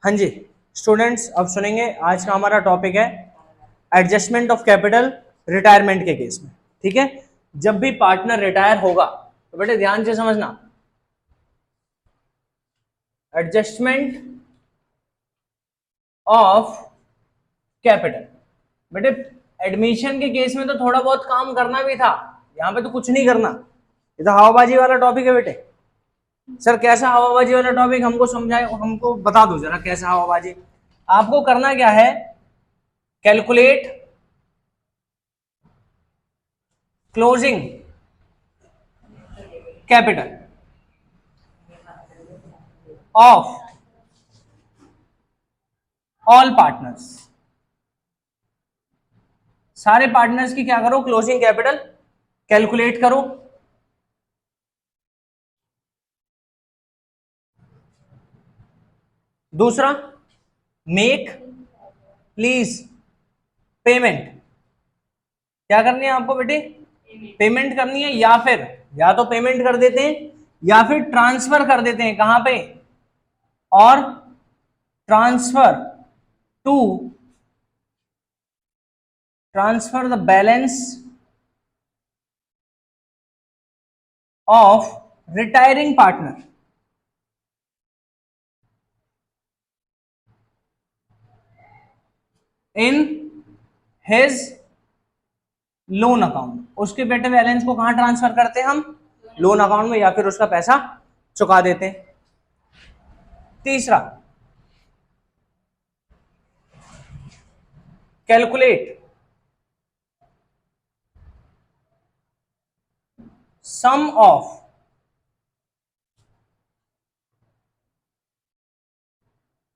हाँ जी स्टूडेंट्स, अब सुनेंगे। आज का हमारा टॉपिक है एडजस्टमेंट ऑफ कैपिटल रिटायरमेंट के केस में। ठीक है, जब भी पार्टनर रिटायर होगा तो बेटे ध्यान से समझना, एडजस्टमेंट ऑफ कैपिटल। बेटे एडमिशन के केस में तो थोड़ा बहुत काम करना भी था, यहां पे तो कुछ नहीं करना। ये तो हवाबाजी वाला टॉपिक है बेटे। सर कैसा हवाबाजी वाला टॉपिक, हमको समझाए, हमको बता दो जरा कैसा हवाबाजी। आपको करना क्या है, calculate closing capital of all partners. सारे पार्टनर्स की क्या करो, क्लोजिंग कैपिटल कैलकुलेट करो। दूसरा, मेक प्लीज पेमेंट। क्या करनी है आपको बेटे, पेमेंट करनी है, या फिर या तो पेमेंट कर देते हैं या फिर ट्रांसफर कर देते हैं। कहां पे, और transfer to transfer the balance of retiring partner in his loan account. उसके बेटे बैलेंस को कहां ट्रांसफर करते हैं हम, लोन अकाउंट में, या फिर उसका पैसा चुका देते हैं। तीसरा, calculate sum of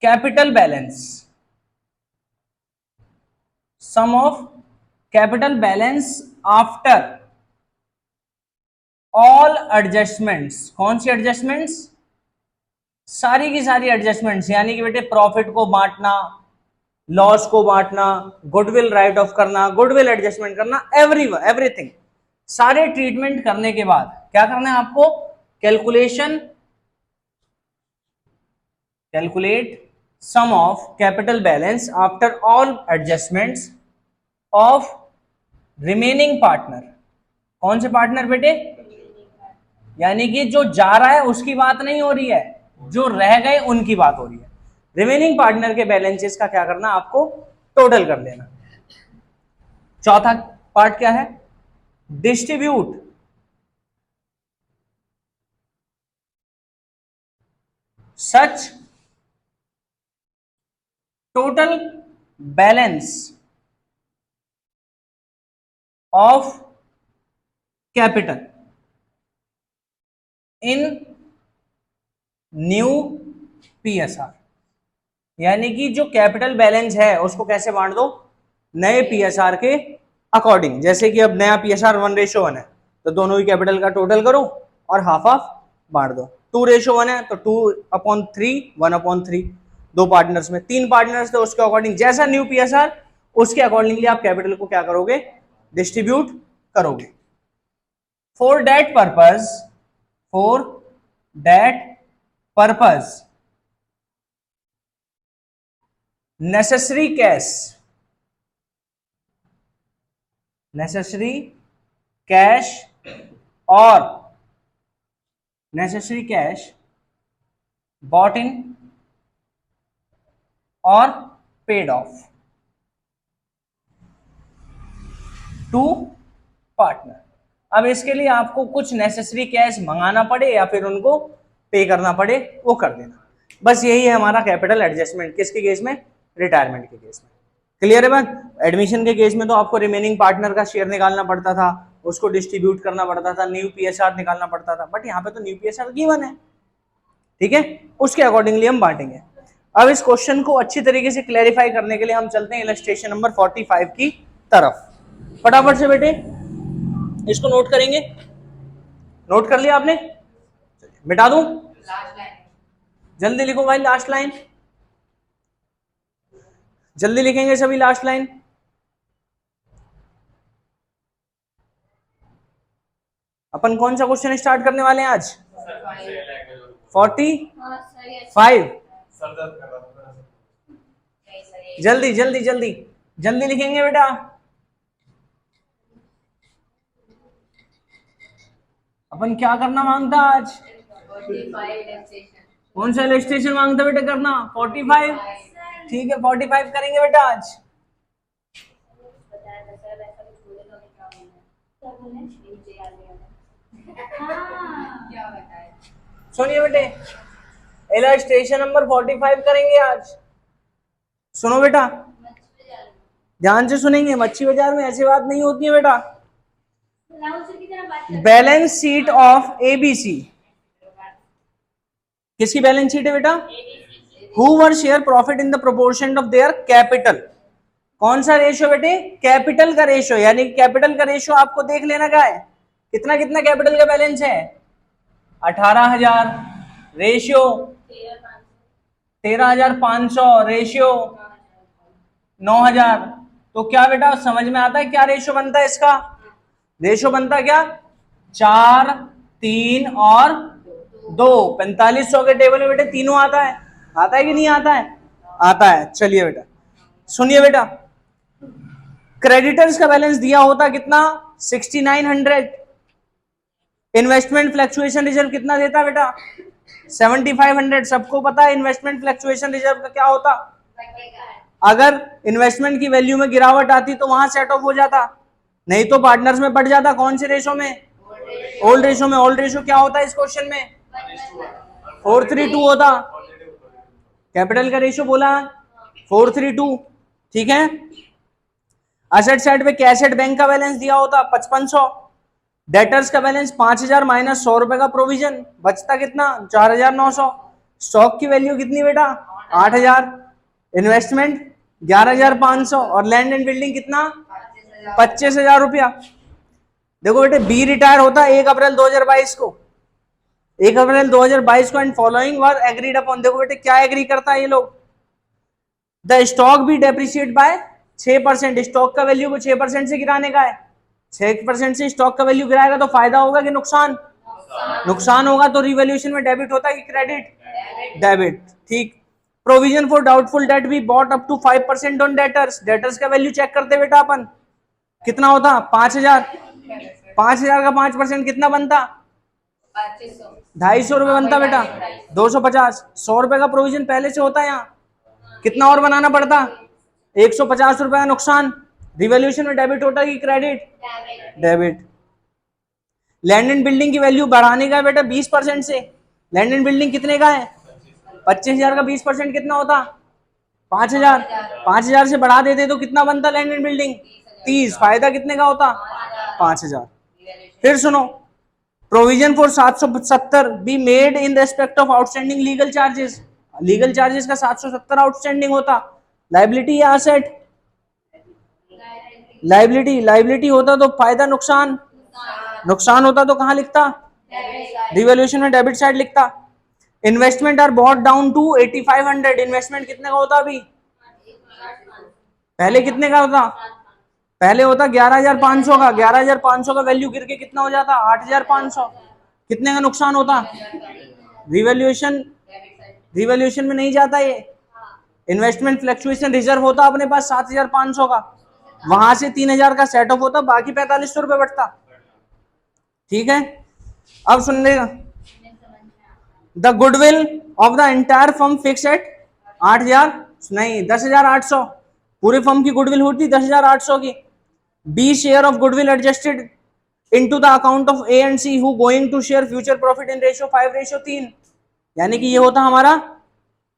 capital balance, sum of capital balance after all adjustments. कौन सी एडजस्टमेंट्स, सारी की सारी एडजस्टमेंट्स, यानी कि बेटे प्रॉफिट को बांटना, लॉस को बांटना, गुडविल राइट ऑफ करना, गुडविल एडजस्टमेंट करना, एवरीथिंग, सारे ट्रीटमेंट करने के बाद क्या करना है आपको, calculate sum of capital balance after all adjustments of remaining partner. कौन से पार्टनर बेटे, यानी कि जो जा रहा है उसकी बात नहीं हो रही है, जो रह गए उनकी बात हो रही है। रिमेनिंग पार्टनर के बैलेंसेस का क्या करना, आपको टोटल कर लेना। चौथा पार्ट क्या है, distribute such total balance of capital in new PSR. यानी कि जो कैपिटल बैलेंस है उसको कैसे बांट दो, नए पीएसआर के अकॉर्डिंग। जैसे कि अब नया पीएसआर 1:1 है तो दोनों ही कैपिटल का टोटल करो और हाफ हाफ बांट दो। 2:1 है तो 2/3 1/3, दो पार्टनर्स में, तीन पार्टनर्स थे उसके अकॉर्डिंग जैसा न्यू पीएसआर उसके अकॉर्डिंगली आप कैपिटल को क्या करोगे, डिस्ट्रीब्यूट करोगे। For that purpose, for that purpose necessary cash और नेसेसरी कैश बॉट इन और पेड ऑफ टू पार्टनर। अब इसके लिए आपको कुछ नेसेसरी कैश मंगाना पड़े या फिर उनको पे करना पड़े, वो कर देना। बस यही है हमारा कैपिटल एडजस्टमेंट। किसके केस में, रिटायरमेंट के केस में। क्लियर है बात। एडमिशन के केस में तो आपको रिमेनिंग पार्टनर का शेयर निकालना पड़ता था, उसको डिस्ट्रीब्यूट करना पड़ता था, न्यू पीएसआर निकालना पड़ता था, बट यहाँ पे तो न्यू पीएसआर गिवन है। ठीक है, उसके अकॉर्डिंगली हम बांटेंगे। अब इस क्वेश्चन को अच्छी तरीके से क्लैरिफाई करने के लिए हम चलते हैं इलस्ट्रेशन नंबर 45 की तरफ। फटाफट से बेटे इसको नोट करेंगे। नोट कर लिया आपने, मिटा दूं, जल्दी लिखो भाई, लास्ट लाइन जल्दी लिखेंगे सभी, लास्ट लाइन। अपन कौन सा क्वेश्चन स्टार्ट करने वाले हैं आज, 45 जल्दी जल्दी जल्दी जल्दी लिखेंगे बेटा। अपन क्या करना मांगता आज? कौन सा इलस्ट्रेशन मांगता बेटा करना? 45। ठीक है 45 करेंगे बेटा आज। सुनिए बेटे, इलस्ट्रेशन नंबर 45 करेंगे आज। सुनो बेटा, ध्यान से सुनेंगे। मच्छी बाजार में ऐसी बात नहीं होती है बेटा। Balance sheet of ABC. किसकी बैलेंस शीट है बेटा? Who were share profit in the proportion of their capital. कौन सा रेशियो बेटे? कैपिटल का रेशियो। यानी कैपिटल का रेशियो आपको देख लेना क्या है, कितना कितना कैपिटल का बैलेंस है। 18,000 रेशियो 13,500 रेशियो 9,000। तो क्या बेटा समझ में आता है क्या रेशियो बनता है इसका? रेशियो बनता क्या? 4, 3 और 2। 4500 के टेबल में बेटे तीनों आता है। आता है कि नहीं आता है? आता है। चलिए बेटा सुनिए बेटा, क्रेडिटर्स का बैलेंस दिया होता कितना? 6900। इन्वेस्टमेंट फ्लक्चुएशन रिजर्व कितना देता बेटा? 7500। सबको पता है इन्वेस्टमेंट फ्लक्चुएशन रिजर्व का क्या होता। अगर इन्वेस्टमेंट की वैल्यू में गिरावट आती तो वहां सेट ऑफ हो जाता, नहीं तो पार्टनर्स में बढ़ जाता। कौन से रेशो में? ओल्ड रेशो में। ओल्ड रेशो क्या होता है इस क्वेश्चन में? 432 होता। कैपिटल का रेशो बोला 432। ठीक है। असेट साइड पे कैश एट बैंक का बैलेंस दिया होता 5500। डेटर्स का बैलेंस 5000 माइनस 100 रुपए का प्रोविजन, बचता कितना? 4900। स्टॉक की वैल्यू कितनी बेटा? 8000। इन्वेस्टमेंट 11500 और लैंड एंड बिल्डिंग कितना? 25,000 रुपया। देखो बेटे बी रिटायर होता 1 अप्रैल 2022 को। 1 अप्रैल 2022 को and following were agreed upon. देखो बेटे क्या एग्री करता है ये लोग? द स्टॉक भी डेप्रिशिएट बाय 6%। स्टॉक का वैल्यू को 6% से गिराने का है। 6% से स्टॉक का वैल्यू गिराएगा तो फायदा होगा कि नुकसान? नुकसान होगा। तो रिवैल्यूएशन में डेबिट होता है कि क्रेडिट? डेबिट। ठीक। प्रोविजन फॉर डाउटफुल डेट भी brought up to 5% on debtors. Debtors का वैल्यू चेक करते बेटा अपन, कितना होता? 5000। 5000 का 5% कितना बनता? 250 रुपए बनता बेटा। 250। 100 रुपए का प्रोविजन पहले से होता है, यहाँ कितना और बनाना पड़ता? 150 रुपए का नुकसान। रिवैल्यूएशन में डेबिट होता है कि credit? Debit. Land and building की वैल्यू बढ़ाने का है बेटा 20% से। लैंड एंड बिल्डिंग कितने का है? 25,000 का 20% कितना होता? 5,000। 5,000 से बढ़ा देते तो कितना बनता लैंड एंड बिल्डिंग? 30। फायदा कितने का होता? 5,000। फिर सुनो, provision for 770 be made in respect of outstanding legal charges. Legal charges का 770 आउटस्टैंडिंग होता। लाइबिलिटी या एसेट? लाइबिलिटी। लाइबिलिटी होता तो फायदा नुकसान? नुकसान होता तो कहां लिखता? रिवैल्यूएशन में डेबिट साइड लिखता। Investment are brought down to 8500। Investment कितने का होता? अभी पहले कितने का होता? पहले होता 11,500 का। 11,500 का वैल्यू गिर के कितना हो जाता? 8,500। कितने का नुकसान होता? रिवैल्यूएशन रिवैल्यूएशन में नहीं जाता ये। इन्वेस्टमेंट फ्लक्चुएशन रिजर्व होता अपने पास 7,500 का, वहां से 3,000 का सेट ऑफ होता, बाकी 4,500 रुपए बढ़ता। ठीक है। अब सुन लेगा, the goodwill of the entire firm fix eight 8,000 नहीं 10,800। पूरे फर्म की गुडविल होती 10,800 की। B share of goodwill adjusted into the account of A and C who going to share future profit in ratio 5:3। यानी कि ये होता हमारा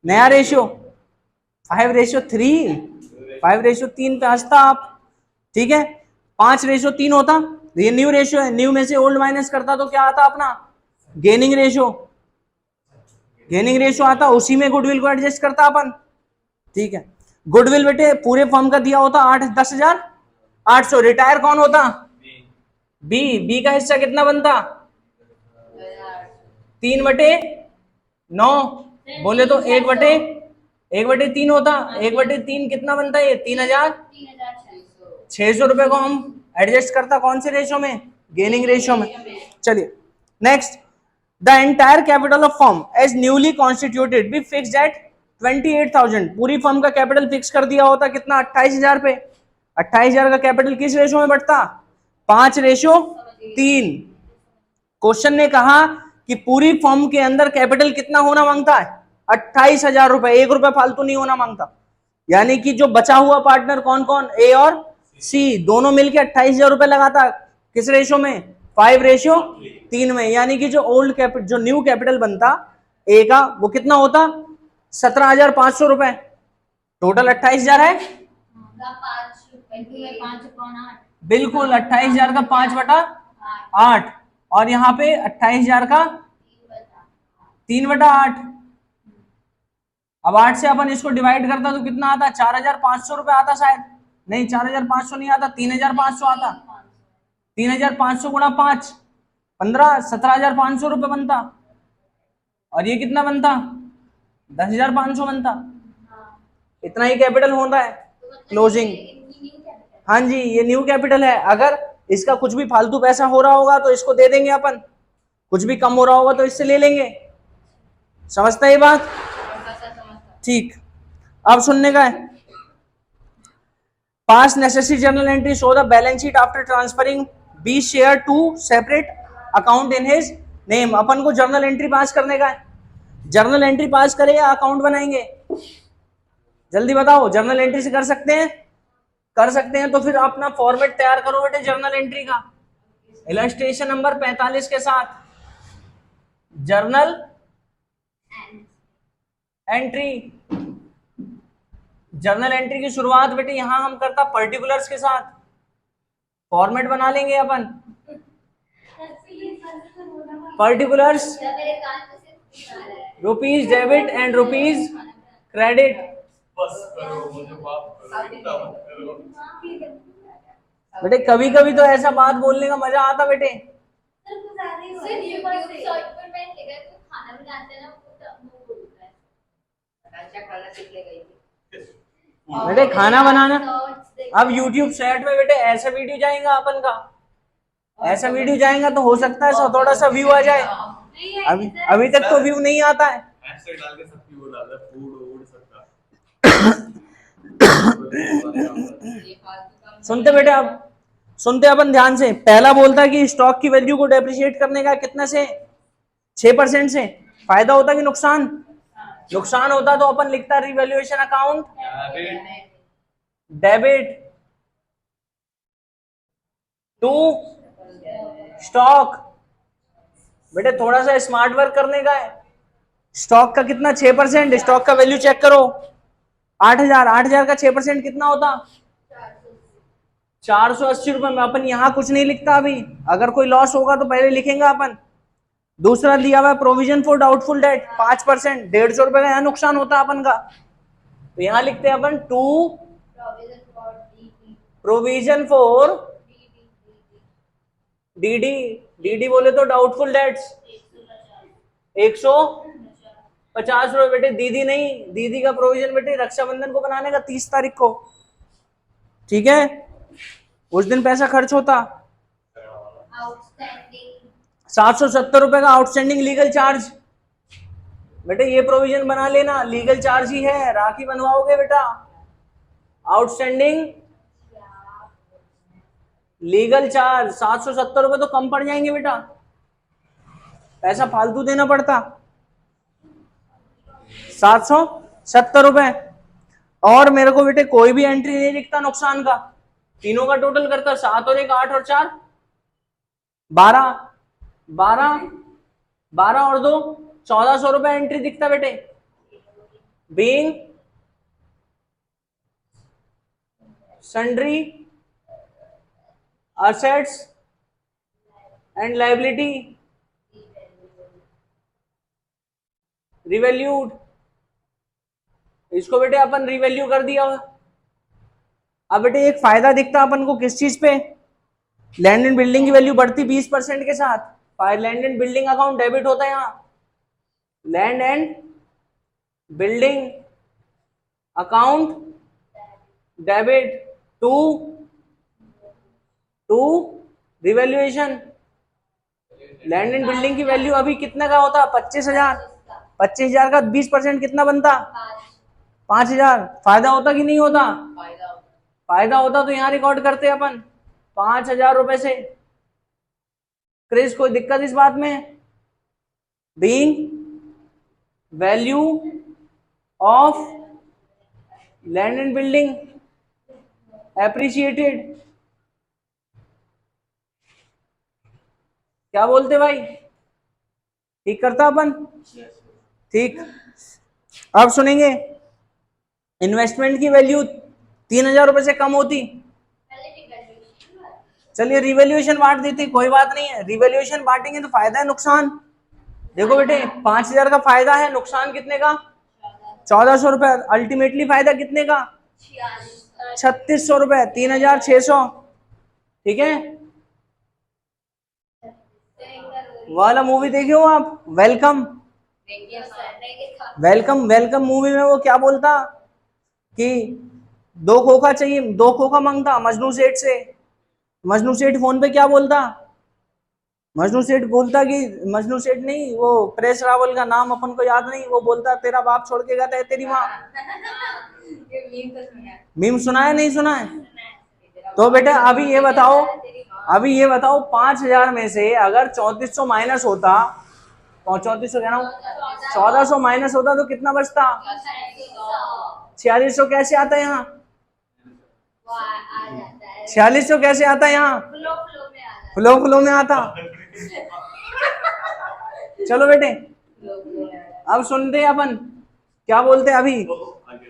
नया रेशियो 5:3। 5:3 पे हंसता आप। ठीक है। 5:3 होता, ये न्यू रेशियो है। न्यू में से ओल्ड माइनस करता तो क्या आता अपना? Gaining ratio. गेनिंग रेशियो आता, उसी में गुडविल को एडजस्ट करता अपन। ठीक है। गुडविल बेटे पूरे फर्म का दिया होता 10,800। रिटायर कौन होता? बी। बी का हिस्सा कितना बनता? 3/9। बोले तो 1/3 होता। 1/3 कितना बनता है? ये 3,600 रुपए को हम एडजस्ट करता कौन से रेशियो में? गेनिंग रेशियो में। चलिए next, the entire capital of firm as newly constituted be fixed at 28,000। पूरी फर्म का कैपिटल फिक्स कर दिया होता कितना, 28,000 पे। 28,000 का कैपिटल किस रेशो में बढ़ता, 5:3। क्वेश्चन ने कहा कि पूरी फर्म के अंदर कैपिटल कितना होना मांगता है, 28,000 रुपए, 1 रुपए फालतू नहीं होना मांगता। यानी कि जो बचा हुआ पार्टनर कौन कौन, ए और सी, दोनों मिलके 28,000 रुपए लगाता, किस रेशो में, 5:3 में। यानी कि जो ओल्ड कैपिटल, जो न्यू कैपिटल बनता ए का, वो कितना होता, 17,500 रुपए। टोटल 28,000 है, बिल्कुल 28,000 का 5/8, और यहाँ पे 28,000 का 3/8। अब 8 से अपन इसको डिवाइड करता तो कितना आता, 4,500 रुपए आता शायद, नहीं 4,500 नहीं आता, 3,500 आता। 3,500 गुणा 5, 15, 17,500 रुपए बनता। और ये कितना बनता, 10,500 बनता। इतना ही कैपिटल होता है क्लोजिंग। हाँ जी, ये न्यू कैपिटल है। अगर इसका कुछ भी फालतू पैसा हो रहा होगा तो इसको दे देंगे अपन, कुछ भी कम हो रहा होगा तो इससे ले लेंगे। समझता है ये बात, ठीक। अब सुनने का है, pass necessary journal entry show the balance sheet after transferring B share to separate account in his name. अपन को जर्नल एंट्री पास करने का है। जर्नल एंट्री पास करें या अकाउंट बनाएंगे, जल्दी बताओ। जर्नल एंट्री से कर सकते हैं, कर सकते हैं। तो फिर अपना फॉर्मेट तैयार करो बेटे जर्नल एंट्री का, इलस्ट्रेशन नंबर 45 के साथ। जर्नल एंट्री, जर्नल एंट्री की शुरुआत बेटे यहां हम करता पर्टिकुलर्स के साथ। फॉर्मेट बना लेंगे अपन, particulars, rupees debit and rupees credit. बेटे कभी कभी तो ऐसा बात बोलने का मजा आता बेटे। बेटे खाना बनाना, अब YouTube सेट में बेटे ऐसा वीडियो जाएगा अपन का, ऐसा वीडियो जाएगा तो हो सकता है थोड़ा सा व्यू आ जाए। अभी तक तो व्यू नहीं आता है। सुनते बेटे, अब सुनते अपन ध्यान से। पहला बोलता कि स्टॉक की वैल्यू को डेप्रिशिएट करने का कितना से, 6% से। फायदा होता कि नुकसान, नुकसान होता तो अपन लिखता revaluation account debit to stock. बेटे थोड़ा सा स्मार्ट वर्क करने का है। स्टॉक का कितना, 6%। स्टॉक का वैल्यू चेक करो, 8,000। 8,000 का 6% कितना होता, 480 रुपए में। अपन यहां कुछ नहीं लिखता अभी, अगर कोई लॉस होगा तो पहले लिखेंगे अपन। दूसरा दिया हुआ प्रोविजन फॉर डाउटफुल डेट 5%, 150 रुपए का यहाँ नुकसान होता है अपन का, तो यहां लिखते हैं अपन to provision for DD. DD बोले तो डाउटफुल डेट्स 150 रुपए। बेटे दीदी नहीं, दीदी का प्रोविजन बेटे रक्षाबंधन को बनाने का 30 तारीख को, ठीक है, उस दिन पैसा खर्च होता। 770 रुपए का आउटस्टैंडिंग लीगल चार्ज। बेटे ये प्रोविजन बना लेना, लीगल चार्ज ही है, राखी बनवाओगे बेटा। आउटस्टैंडिंग लीगल चार्ज 770 रुपए तो कम पड़ जाएंगे बेटा, पैसा फालतू देना पड़ता। 770 रुपए। और मेरे को बेटे कोई भी एंट्री नहीं लिखता नुकसान का, तीनों का टोटल करता 7 और 1 8 और 4 12, 12 और 2 1400 रुपए एंट्री दिखता बेटे। Being sundry assets and liability revalued. इसको बेटे अपन रिवैल्यू कर दिया। अब बेटे एक फायदा दिखता अपन को किस चीज पे, लैंड एंड बिल्डिंग की वैल्यू बढ़ती 20% के साथ। Land and building account debit होता है यहाँ, land and building account debit to revaluation. Land and building की वैल्यू अभी कितने का होता, 25,000। 25,000 का 20% कितना बनता, 5,000 फायदा होता कि नहीं होता? फायदा होता तो यहाँ रिकॉर्ड करते अपन 5,000 रुपए से। क्रिस कोई दिक्कत इस बात में? Being value of land and building appreciated, क्या बोलते भाई? ठीक करता अपन? ठीक। अब सुनेंगे, इन्वेस्टमेंट की वैल्यू 3,000 रुपए से कम होती, चलिए रिवैल्यूएशन बांट देते, कोई बात नहीं है, रिवैल्यूएशन बांटेंगे तो फायदा है नुकसान? देखो बेटे 5,000 का फायदा है, नुकसान कितने का? 1,400 रुपए। अल्टीमेटली फायदा कितने का? 3,600 रुपए, 3,600। ठीक है, वाला मूवी देखे हो आप, वेलकम? वेलकम, वेलकम मूवी में वो क्या बोलता कि 2 खोखा चाहिए, 2 खोखा मांगता मजनू सेठ से। मजनू सेठ फोन पे क्या बोलता? मजनू सेठ बोलता कि, मजनू सेठ नहीं, वो प्रेस रावल का नाम अपन को याद नहीं, वो बोलता तेरा बाप छोड़ के गया था तेरी माँ। मीम सुना है, नहीं सुना है? तो बेटा अभी ये बताओ, 5,000 में से अगर 3,400 माइनस होता, 3,400 कह रहा हूँ, 1,400 माइनस होता तो कितना बचता? 4,600 कैसे आता है यहाँ? 4,600 कैसे आता है यहाँ? फ्लो में आता। चलो बेटे अब सुनते हैं अपन क्या बोलते हैं अभी,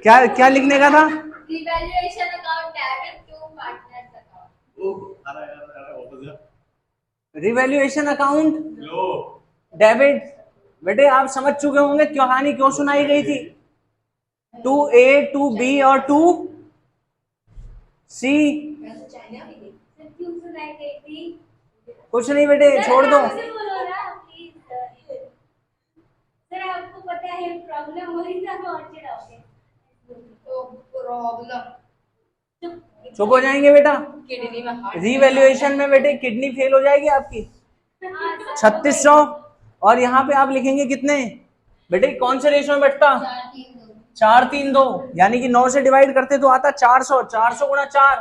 क्या क्या लिखने का था? Revaluation account debit to partners account. Revaluation account debit. बेटे आप समझ चुके होंगे कहानी क्यों सुनाई गई थी, 2A 2B और 2C। कुछ नहीं बेटे, छोड़ दो। सर आपको पता है प्रॉब्लम हो रही था, चुप हो जाएंगे बेटा। किडनी में रिवैल्यूएशन में बेटे किडनी फेल हो जाएगी आपकी। 3,600 और यहाँ पे आप लिखेंगे कितने बेटे, कौन से रेशो में बैठता? 4-3-2, यानी कि 9 से डिवाइड करते तो आता 400। 400 गुणा 4,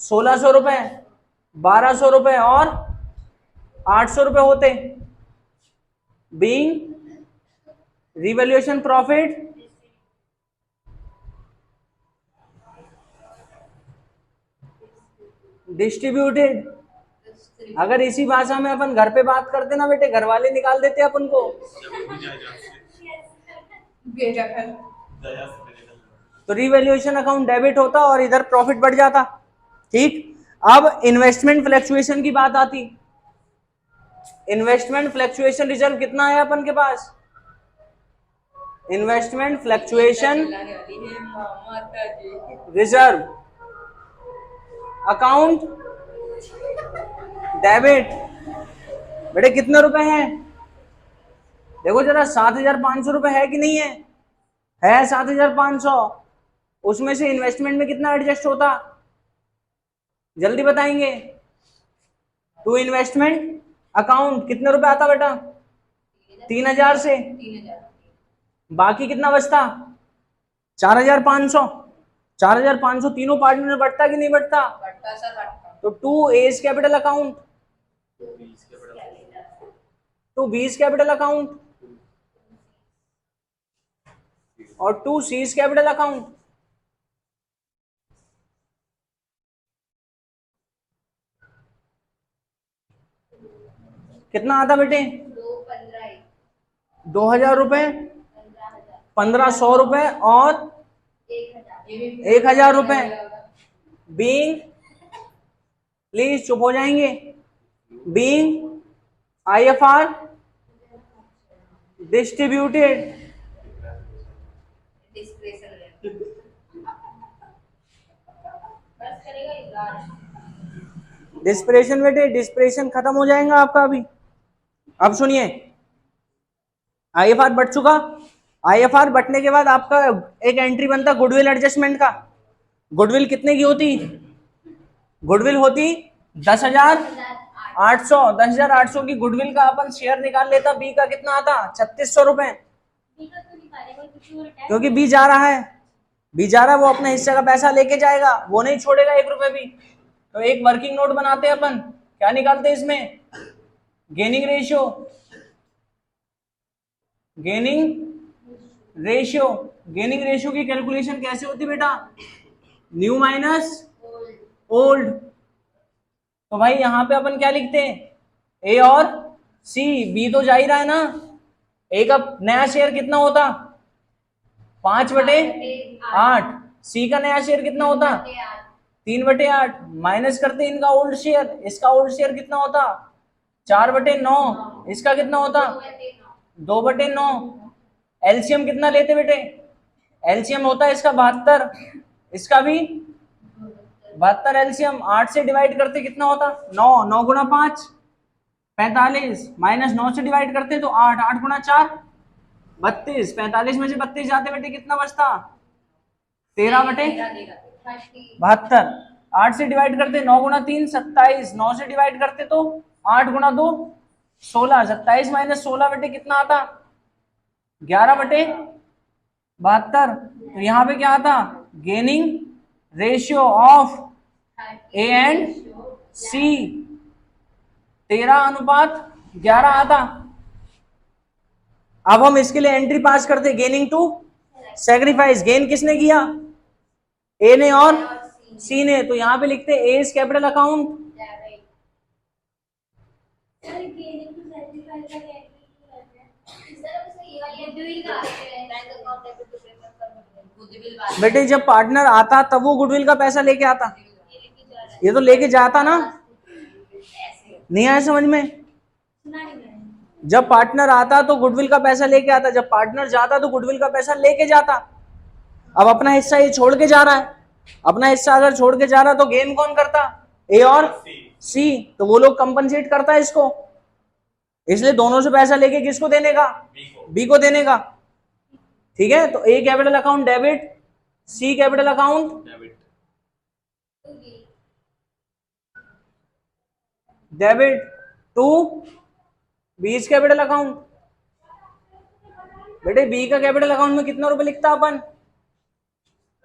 1,600 रुपए, 1,200 रुपए और 800 रुपए होते। Being revaluation profit distributed. अगर इसी भाषा में अपन घर पे बात करते ना बेटे, घर वाले निकाल देते अपन को। तो रिवैल्यूएशन अकाउंट डेबिट होता और इधर प्रॉफिट बढ़ जाता। ठीक, अब इन्वेस्टमेंट फ्लक्चुएशन की बात आती। इन्वेस्टमेंट फ्लक्चुएशन रिजर्व कितना है अपन के पास? Investment fluctuation reserve account debit बेटे कितने रुपए हैं? देखो जरा 7,500 रुपए है कि नहीं है? है 7,500। उसमें से इन्वेस्टमेंट में कितना एडजस्ट होता, जल्दी बताएंगे। टू इन्वेस्टमेंट अकाउंट कितने रुपए आता बेटा? 3,000 से बाकी कितना बचता? 4,500। 4,500 तीनों पार्टनर में बढ़ता कि नहीं बढ़ता? तो 2A capital account, 2B capital account और 2C कैपिटल अकाउंट। कितना आता बेटे? 2,000 रुपए, 1,500 रुपए और 1,000 रुपए। बीइंग, प्लीज चुप हो जाएंगे, बीइंग IFR डिस्ट्रीब्यूटेड। डिस्प्रेशन बेटे, डिस्प्रेशन खत्म हो जाएगा आपका अभी। अब सुनिए, IFR बढ़ चुका। IFR बढ़ने के बाद आपका एक एंट्री बनता गुडविल एडजस्टमेंट का। गुडविल कितने की होती? गुडविल होती 10,800। 10,800 की गुडविल का अपन शेयर निकाल लेता। बी का कितना आता? 3,600 रुपए, क्योंकि बी जा रहा है। बी जा रहा है, वो अपने हिस्से का पैसा लेके जाएगा, वो नहीं छोड़ेगा 1 रुपए भी। तो एक वर्किंग नोट बनाते हैं अपन, क्या निकालते हैं इसमें, gaining ratio. Gaining ratio, gaining ratio की कैलकुलेशन कैसे होती बेटा, न्यू माइनस ओल्ड। तो भाई यहां पे अपन क्या लिखते हैं, ए और सी, बी तो जा ही रहा है ना, ए का नया शेयर कितना होता 5/8, सी का नया शेयर कितना होता 3/8, माइनस करते इनका ओल्ड शेयर, इसका ओल्ड शेयर कितना होता 4/9, इसका कितना होता 2/9। एलसीएम कितना लेते बेटे, एलसीएम होता है इसका 72, इसका भी 72 एलसीएम। 8 से डिवाइड करते कितना होता 9, 9 गुणा 5 45, माइनस 9 से डिवाइड करते तो 8, 8 गुणा 4 32, 45 में से 32 जाते बेटे कितना बचता 13/72। 8 से डिवाइड करते 9 गुणा 3 27, 9 से डिवाइड करते तो 8 गुणा 2 16, 27 माइनस 16 बेटे कितना आता 11/72। तो यहाँ पे क्या आता, gaining ratio of A and C 13:11 आता। अब हम इसके लिए एंट्री पास करते, गेनिंग टू सैक्रिफाइस, गेन किसने किया ए ने और सी ने, तो यहां पे लिखते ए इज कैपिटल अकाउंट, बेटे जब पार्टनर आता तब वो गुडविल का पैसा लेके आता, ये तो लेके जाता ना, नहीं आया समझ में, जब पार्टनर आता तो गुडविल का पैसा लेके आता, जब पार्टनर जाता तो गुडविल का पैसा लेके जाता। अब अपना हिस्सा ये छोड़ के जा रहा है, अपना हिस्सा अगर छोड़ के जा रहा तो गेन कौन करता ए और सी, तो वो लोग कंपनसेट करता है इसको, इसलिए दोनों से पैसा लेके किसको देने का, बी को देने का, ठीक है। तो A capital account debit, C capital account debit to B capital account. बेटे बी का कैपिटल अकाउंट में कितना रुपए लिखता अपन,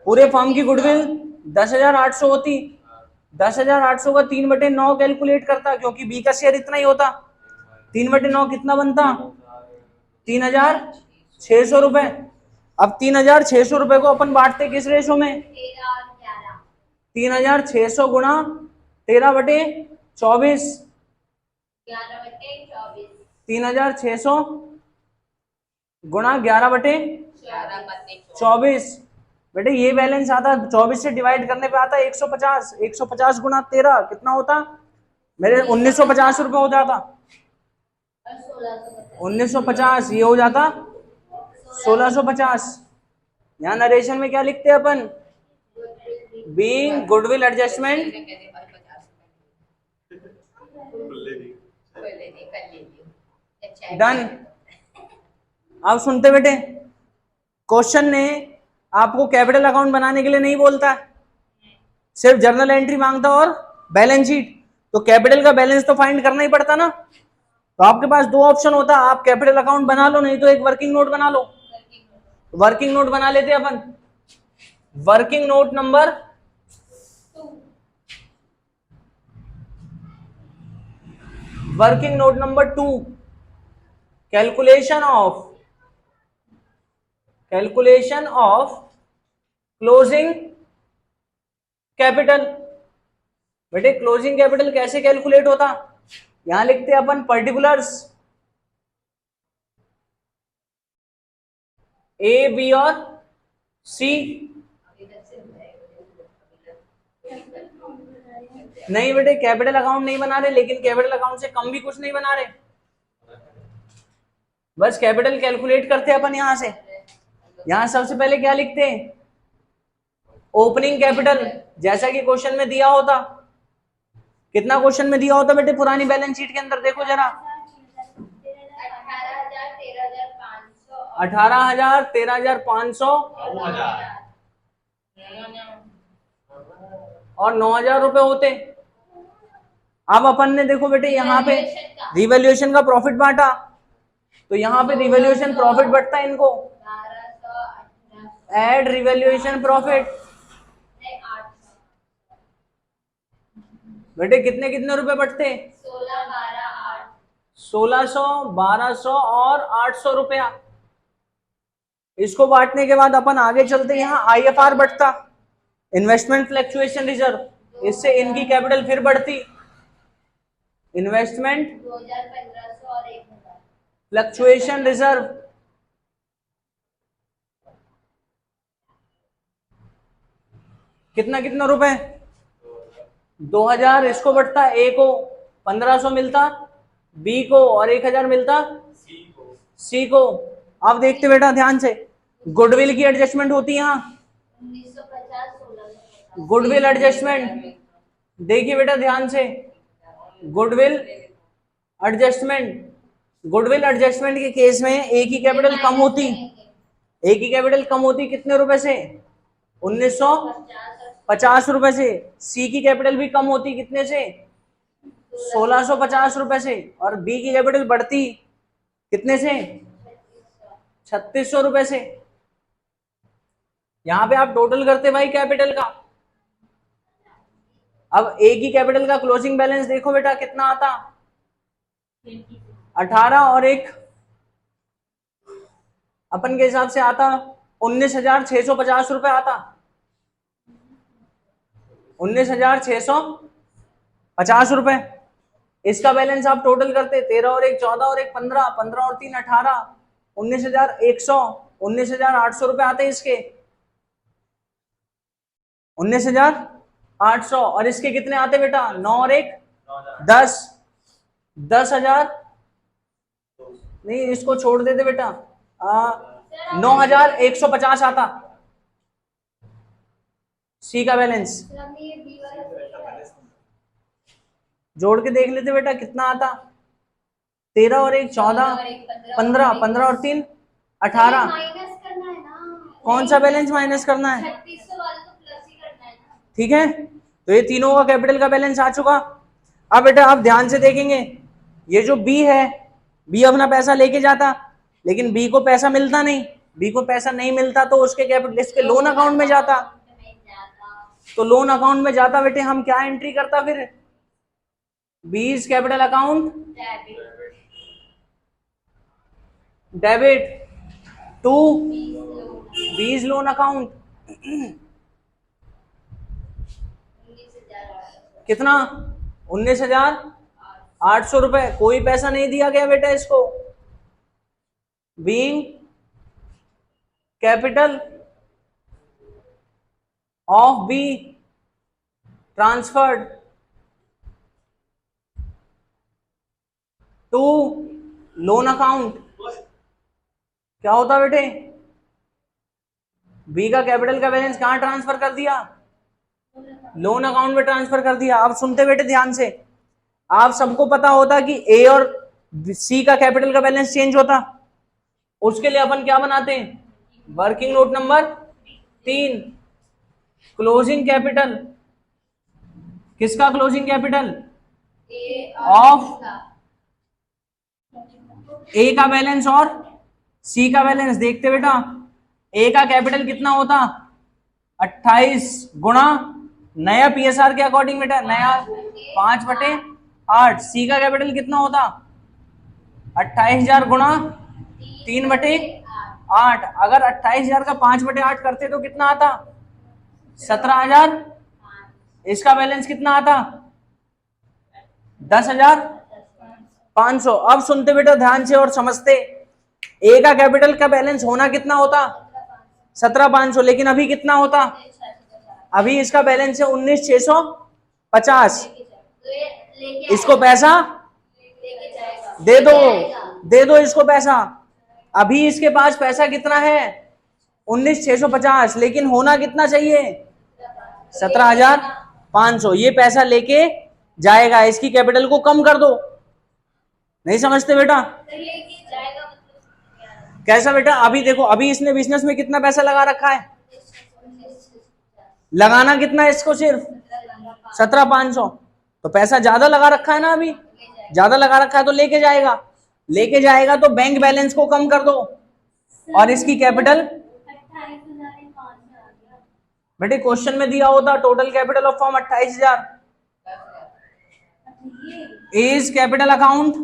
पूरे फर्म की गुडविल 10,800 होती, 10,800 का 3/9 कैलकुलेट करता, क्योंकि बी का शेयर इतना ही होता, 3/9 कितना बनता 3,600 रुपए। अब 3,600 रुपए को अपन बांटते किस रेशो में, 3,600 गुणा 13/24, 3,600 गुणा 11/24। बेटे ये बैलेंस आता 24 से डिवाइड करने पे आता 150, 150 गुणा 13 कितना होता मेरे 1950 रुपए हो जाता, 1950 ये हो जाता 1650। यहाँ नरेशन में क्या लिखते हैं अपन, बीइंग गुडविल एडजस्टमेंट डन। अब सुनते बेटे, क्वेश्चन ने आपको कैपिटल अकाउंट बनाने के लिए नहीं बोलता, सिर्फ जर्नल एंट्री मांगता और बैलेंस शीट, तो कैपिटल का बैलेंस तो फाइंड करना ही पड़ता ना। तो आपके पास दो ऑप्शन होता, आप कैपिटल अकाउंट बना लो, नहीं तो एक वर्किंग नोट बना लो। वर्किंग नोट बना लेते अपन, working note number 2, calculation of closing capital. बेटे क्लोजिंग कैपिटल कैसे कैलकुलेट होता, यहां लिखते हैं अपन पर्टिकुलर्स ए बी और सी। नहीं बेटे कैपिटल अकाउंट नहीं बना रहे, लेकिन कैपिटल अकाउंट से कम भी कुछ नहीं बना रहे, बस कैपिटल कैलकुलेट करते हैं अपन। यहां से यहां सबसे पहले क्या लिखते हैं, ओपनिंग कैपिटल, जैसा कि क्वेश्चन में दिया होता। कितना क्वेश्चन में दिया होता बेटे पुरानी बैलेंस शीट के अंदर, देखो जरा 18,000, 13,500 और 9,000 रुपए होते। अब अपन ने देखो बेटे यहाँ पे रिवैल्यूएशन का प्रॉफिट बांटा, तो यहाँ पे रिवैल्यूएशन प्रॉफिट बढ़ता है इनको एड रिवैल्यूएशन प्रॉफिट। नहीं, 800। बेटे कितने कितने रुपए बढ़ते? 16, 12, 8। 1600, 1200 और 800 रुपया। इसको बांटने के बाद अपन आगे चलते, यहाँ आईएफआर बढ़ता, इन्वेस्टमेंट फ्लक्चुएशन रिजर्व। इससे इनकी कैपिटल फिर बढ़ती, इन्वेस्टमेंट 2500 और 1000। Fluctuation reserve. कितना कितना रुपए? 2000 इसको बढ़ता, ए को 1500 मिलता, बी को और 1000 मिलता सी को। अब देखते बेटा ध्यान से, गुडविल की एडजस्टमेंट होती है यहाँ, 1950, 1650। Goodwill adjustment. देखिए बेटा ध्यान से, गुडविल एडजस्टमेंट, गुडविल एडजस्टमेंट के केस में ए की कैपिटल कम होती, ए की कैपिटल कम होती कितने रुपए से? 1950 रुपए से। सी की कैपिटल भी कम होती कितने से? 1650 रुपए से। और बी की कैपिटल बढ़ती कितने से? 3600 रुपए से। यहां पे आप टोटल करते भाई कैपिटल का। अब ए की कैपिटल का क्लोजिंग बैलेंस देखो बेटा कितना आता? 18 और एक अपन के हिसाब से आता 19,650 रुपए आता, 19,650 रुपए। इसका बैलेंस आप टोटल करते, 13 और एक 14 और एक 15, 15 और 3 18, 19,100, 19,800 रुपए आते इसके, 19,800। और इसके कितने आते बेटा? 9 और एक 10, 10,000 नहीं, इसको छोड़ देते बेटा, 9,150 आता सी का बैलेंस। जोड़ के देख लेते बेटा कितना आता, 13 और एक 14, 15, 15 और 3 18। माइनस करना है ना, कौन सा बैलेंस माइनस करना है? 3600 वाला तो प्लस ही करना है ना। ठीक है, तो ये तीनों का कैपिटल का बैलेंस आ चुका। अब बेटा आप ध्यान से देखेंगे, ये जो बी है, बी अपना पैसा लेके जाता, लेकिन बी को पैसा मिलता नहीं, बी को पैसा नहीं मिलता तो उसके कैपिटल इसके लोन अकाउंट में जाता, तो लोन अकाउंट में जाता बेटे हम क्या एंट्री करता फिर? B's capital account debit to B's loan account. कितना? 19,800 रुपए। कोई पैसा नहीं दिया गया बेटा इसको, being capital of B transferred to loan account. क्या होता बेटे? बी का कैपिटल का बैलेंस कहां ट्रांसफर कर दिया? लोन अकाउंट में ट्रांसफर कर दिया। आप सुनते बेटे ध्यान से, आप सबको पता होता कि ए और सी का कैपिटल का बैलेंस चेंज होता, उसके लिए अपन क्या बनाते हैं? Working note number 3, closing capital. किसका क्लोजिंग कैपिटल? ऑफ ए का बैलेंस और सी का बैलेंस। देखते बेटा, ए का कैपिटल कितना होता? 28 गुणा नया पीएसआर के अकॉर्डिंग बेटा, नया 5/8। सी का कैपिटल कितना होता? 28,000 गुणा 3/8। अगर 28,000 का 5/8 करते तो कितना आता? 17,000। इसका बैलेंस कितना आता? 10,500। अब सुनते बेटा ध्यान से और समझते, ए का कैपिटल का बैलेंस होना कितना होता? 17,500, लेकिन अभी कितना होता? अभी इसका बैलेंस है 19,650। इसको पैसा दे दो, दे दो इसको पैसा। अभी इसके पास पैसा कितना है? 19,650, लेकिन होना कितना चाहिए? 17,500। ये पैसा लेके जाएगा, इसकी कैपिटल को कम कर दो। नहीं समझते बेटा? कैसा बेटा? अभी देखो, अभी इसने बिजनेस में कितना पैसा लगा रखा है? लगाना कितना है इसको? सिर्फ 17,500। तो पैसा ज्यादा लगा रखा है ना, अभी ज्यादा लगा रखा है तो लेके जाएगा। लेके जाएगा तो बैंक बैलेंस को कम कर दो और इसकी कैपिटल बेटे क्वेश्चन में दिया होता total capital of firm 28,000 as capital account,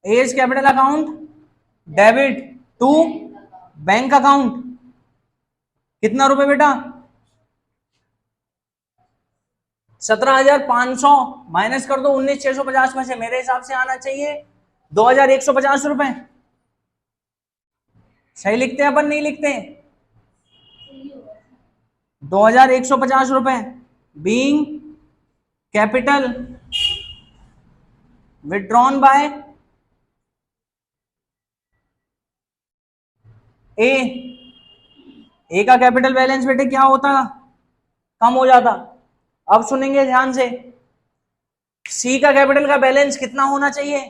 as capital account debit to bank account कितना रुपए बेटा 17,500 माइनस कर दो 19,650 में से मेरे हिसाब से आना चाहिए 2,150 रुपए। सही लिखते हैं अपन नहीं लिखते? 2,150 रुपए बीइंग कैपिटल विथड्रॉन बाय ए का कैपिटल बैलेंस बेटे क्या होता, कम हो जाता। अब सुनेंगे ध्यान से, सी का कैपिटल का बैलेंस कितना होना चाहिए,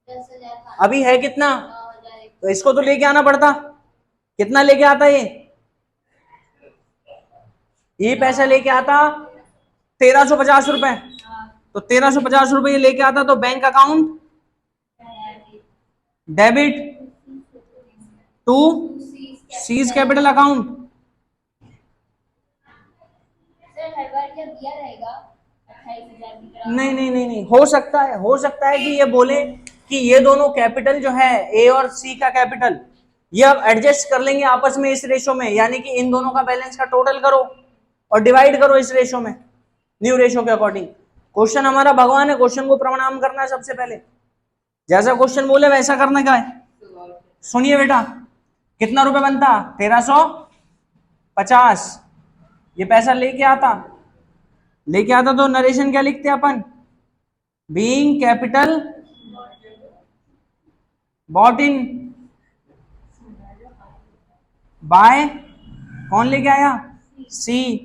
10,000 अभी है कितना, 9,000 तो इसको तो लेके आना पड़ता। कितना लेके आता ये पैसा लेके आता 1,350 रुपए, तो 1,350 रुपए ये लेके आता तो bank account debit to C's capital account. Sir हर बार क्या दिया रहेगा 28,000 की तरह? नहीं नहीं नहीं नहीं, हो सकता है कि ये बोले कि ये दोनों कैपिटल जो है ए और सी का कैपिटल ये अब एडजस्ट कर लेंगे आपस में इस रेशो में, यानी कि इन दोनों का बैलेंस का टोटल करो और डिवाइड करो इस रेशो में, न्यू रेशो के अकॉर्डिंग। क्वेश्चन हमारा भगवान है, क्वेश्चन को प्रणाम करना है सबसे पहले, जैसा क्वेश्चन बोले वैसा करने का है। सुनिए बेटा कितना रुपए बनता 1,350, ये पैसा लेके आता तो नरेशन क्या लिखते अपन, being capital brought in by, कौन लेके आया, सी।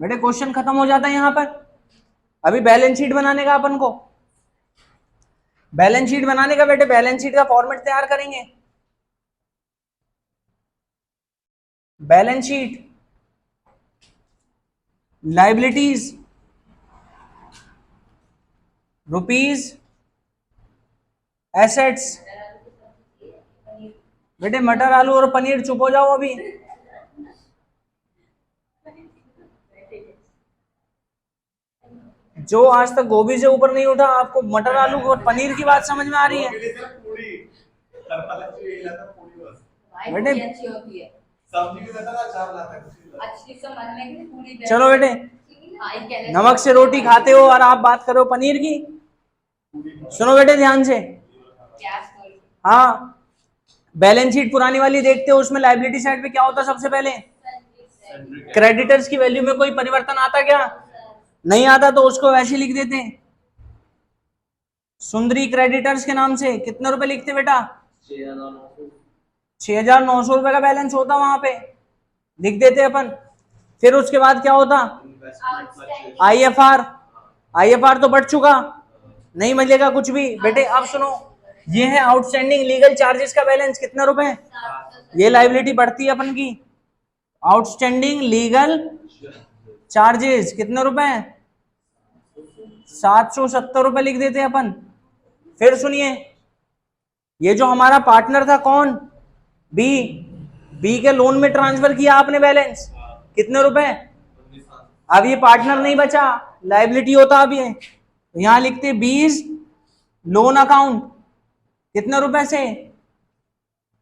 बेटे क्वेश्चन खत्म हो जाता है यहां पर। अभी बैलेंस शीट बनाने का अपन को, बैलेंस शीट बनाने का बेटे, बैलेंस शीट का फॉर्मेट तैयार करेंगे। Balance sheet liabilities rupees assets, बेटे मटर आलू और पनीर चुप हो जाओ अभी। जो आज तक गोभी से ऊपर नहीं उठा, आपको मटर आलू और पनीर की बात समझ में आ रही है? बेटे अच्छी होती है। अच्छी समझने के लिए पूरी चलो बेटे, हाँ, एक कैलेंडर नमक से रोटी खाते हो और आप बात करो पनीर की। सुनो बेटे ध्यान से, क्या स्टोरी? हाँ बैलेंस शीट पुरानी वाली देखते हो, उसमें लाइबिलिटी साइड पे क्या होता सबसे पहले, क्रेडिटर्स की वैल्यू में कोई परिवर्तन आता क्या, नहीं आता, तो उसको वैसे लिख देते हैं सुंदरी क्रेडिटर्स के नाम से। कितने रुपए लिखते बेटा 6,900 रुपए का बैलेंस होता, वहां पे लिख देते अपन। फिर उसके बाद क्या होता, IFR तो बढ़ चुका, नहीं मिलेगा कुछ भी बेटे। अब सुनो, ये है आउटस्टैंडिंग लीगल चार्जेस का बैलेंस कितना रुपए, ये लाइबिलिटी बढ़ती है अपन की। आउटस्टैंडिंग लीगल चार्जेस कितने रुपए, 770 रुपए लिख देते हैं अपन। फिर सुनिए, ये जो हमारा पार्टनर था कौन, बी के लोन में ट्रांसफर किया आपने बैलेंस कितने रुपए, अब ये पार्टनर नहीं बचा, लाइबिलिटी होता अब ये, तो यहां लिखते 20 लोन अकाउंट कितने रुपए से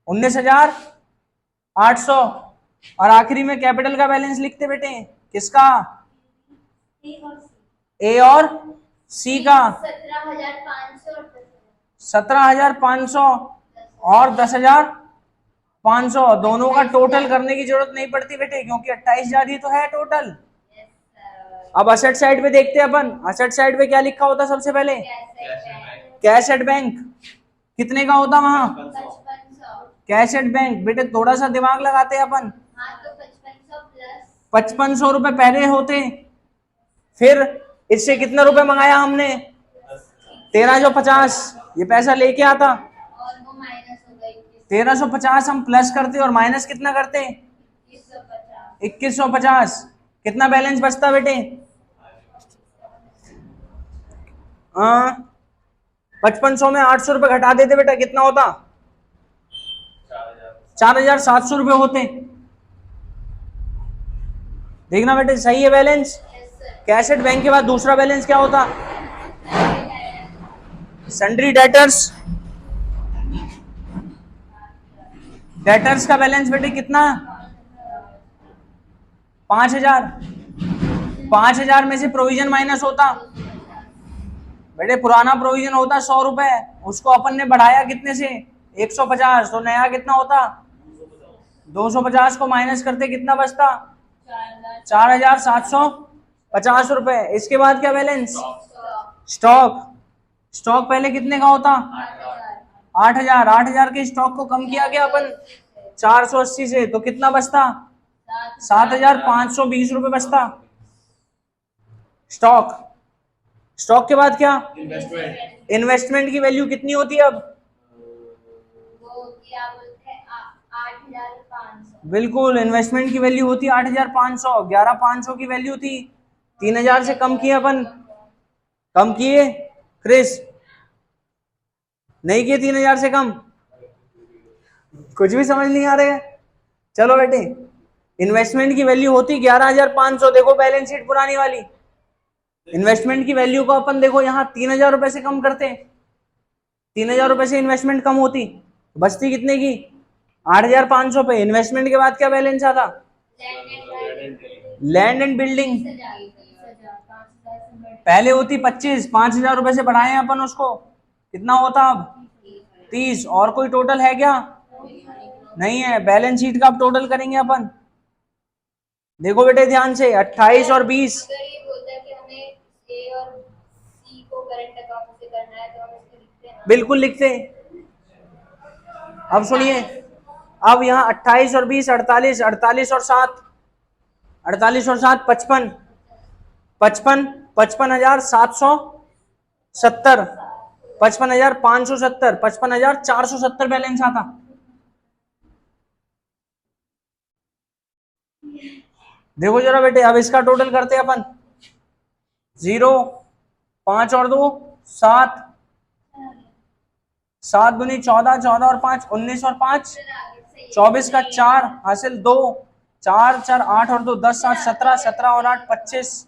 19,800, और आखिरी में कैपिटल का बैलेंस लिखते बेटे किसका, ए और सी का 17,500 और 10,500, दोनों का टोटल करने की जरूरत नहीं पड़ती बेटे, क्योंकि 28,000 ही तो है टोटल। अब असेट साइड पे देखते हैं अपन, असेट साइड पे क्या लिखा होता सबसे पहले, कैश एट बैंक कितने का होता वहां, कैश एट बैंक। बेटे थोड़ा सा दिमाग लगाते हैं अपन, 5,500 रुपए पहले होते, फिर इससे कितना रुपए मंगाया हमने 1,350, ये पैसा लेके आता, और वो माइनस हो गई 1,350 हम प्लस करते और माइनस कितना करते 2,150, कितना बैलेंस बचता बेटे 5,500 में 800 रुपए घटा देते बेटा, कितना होता 4,700 रुपए होते। देखना बेटे सही है balance. Yes sir. Cash at bank के बाद दूसरा बैलेंस क्या होता? Sundry debtors. डेटर्स का बैलेंस बेटे कितना? 5000। 5000 में से प्रोविजन माइनस होता बेटे, पुराना प्रोविजन होता 100 रुपए, उसको अपन ने बढ़ाया कितने से? 150, तो नया कितना होता? 250 को माइनस करते कितना बचता? 4750 रुपए। इसके बाद क्या बैलेंस? स्टॉक। स्टॉक पहले कितने का होता? 8000। 8000 के स्टॉक को कम किया गया अपन 480 से, तो कितना बचता? 7520 रुपए बचता स्टॉक। स्टॉक के बाद क्या? इन्वेस्टमेंट की वैल्यू कितनी होती है अब? वो क्या बोलते हैं 8500। बिल्कुल, इन्वेस्टमेंट की वैल्यू होती है 8500। 11500 की वैल्यू थी, 3000 से कम किए अपन। कम किए क्रिस? नहीं किए 3000 से कम? कुछ भी समझ नहीं आ रहा है? चलो बेटे, इन्वेस्टमेंट की वैल्यू होती 11500। देखो बैलेंस शीट पुरानी वाली, इन्वेस्टमेंट की वैल्यू को अपन देखो यहाँ 3000 रुपए से कम करते। 3000 रुपए से इन्वेस्टमेंट कम होती, बचती कितने की? 8500 पे। इन्वेस्टमेंट के बाद क्या बैलेंस आता? Land and building. पहले होती 25, 5000 रुपए से बढ़ाए अपन उसको, कितना होता अब? 30। और कोई टोटल है क्या? नहीं है। बैलेंस शीट का अब टोटल करेंगे अपन। देखो बेटे ध्यान से, 28 और 20। अगर ये बोलता है कि हमें ए और सी को करंट अकाउंट से करना है तो हम इसको लिखते हैं। बिल्कुल लिखते। अब सुनिए, अब यहाँ 28 और 20 48, 48 और 7, 48 और 7 55, 55, 55,770, 55,570, 55,470 बैलेंस आता। देखो जरा बेटे, अब इसका टोटल करते हैं अपन। 0, 5 और 2 7, 7 दूनी 14, 14 और 5 19 और 5 24 का 4 हासिल 2, 4 4 8 और 2 10 7 17, 17 और 8 25,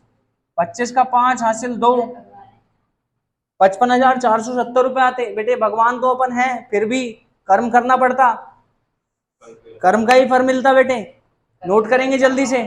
25 का 5 हासिल 2, 55,470 रुपए आते। बेटे भगवान तो अपन है, फिर भी कर्म करना पड़ता, कर्म का ही फल मिलता बेटे। नोट करेंगे जल्दी से।